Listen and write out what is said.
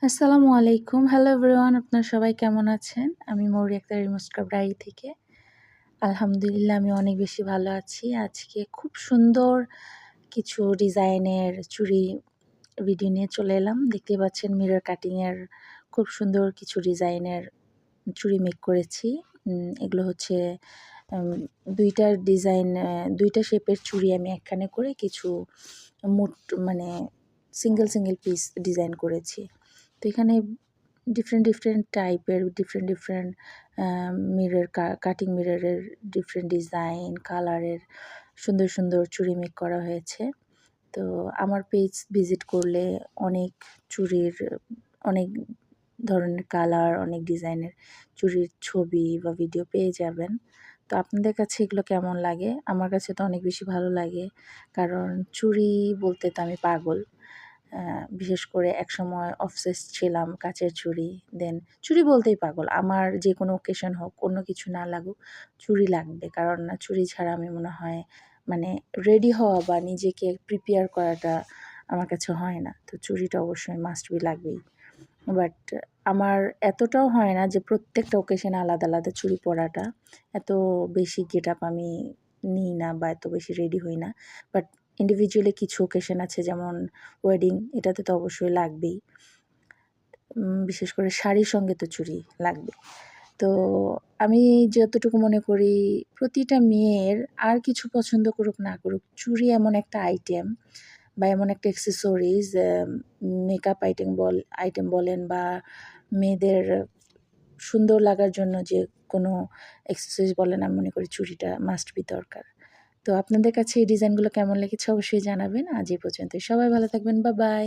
আসসালামু আলাইকুম। Hello everyone, আপনারা সবাই কেমন আছেন? আমি মৌরি আক্তার রিমোস্কার ডায়েরি থেকে। আলহামদুলিল্লাহ আমি অনেক বেশি ভালো আছি। আজকে খুব সুন্দর কিছু ডিজাইনের চুড়ি ভিডিও নিয়ে চলে এলাম। দেখতেই পাচ্ছেন মিরর কাটিং এর খুব সুন্দর কিছু ডিজাইনের চুড়ি মেক করেছি। এগুলো হচ্ছে উম ২ টা ডিজাইন ২ টা শেপের চুড়ি আমি একখানে করে কিছু মোট মানে সিঙ্গেল পিস ডিজাইন করেছি। তো এখানে ডিফারেন্ট টাইপের ডিফারেন্ট মিরর কাটিং মিররের ডিফারেন্ট ডিজাইন, কালারের সুন্দর চুড়ি মেক করা হয়েছে। তো আমার পেজ ভিজিট করলে অনেক চুড়ির অনেক ধরনের কালার, অনেক ডিজাইনের চুড়ির ছবি বা ভিডিও পেয়ে যাবেন। তো আপনাদের কাছে এগুলো কেমন লাগে? আমার কাছে তো অনেক বেশি ভালো লাগে। কারণ চুড়ি বলতে তো আমি পাগল। বিশেষ করে একসময় অবসেসড ছিলাম কাচের চুড়ি। চুড়ি বলতেই পাগল। আমার যেকোনো অকেশন হোক, অন্য কিছু না লাগুক, চুড়ি লাগবে। কারণ চুড়ি ছাড়া আমি মনে হয় মানে রেডি হওয়া বা নিজেকে প্রিপেয়ার করাটা আমার কাছে হয় না। তো চুড়িটা অবশ্যই মাস্ট বি লাগবেই। বাট আমার এতটাও হয় না যে প্রত্যেকটা অকেশনে আলাদা চুড়ি পরাটা। এত বেশি গেটআপ আমি নিই না বা এত বেশি রেডি হই না। বাট ইন্ডিভিজুয়ালি কিছু অকেশন আছে যেমন ওয়েডিং, এটাতে তো অবশ্যই লাগবেই। বিশেষ করে শাড়ির সঙ্গে তো চুড়ি লাগবে। তো আমি যতটুকু মনে করি প্রতিটা মেয়ের আর কিছু পছন্দ করুক না করুক, চুড়ি এমন একটা আইটেম বা এমন একটা অ্যাক্সেসরিজ, মেকআপ আইটেম বলেন বা মেয়েদের সুন্দর লাগার জন্য যে কোনো অ্যাক্সেসরিজ বলেন, আমি মনে করি চুড়িটা মাস্ট বি দরকার। তো আপনাদের কাছে এই ডিজাইনগুলো কেমন লেগেছে অবশ্যই জানাবেন। আজ এই পর্যন্তই। সবাই ভালো থাকবেন। বাই।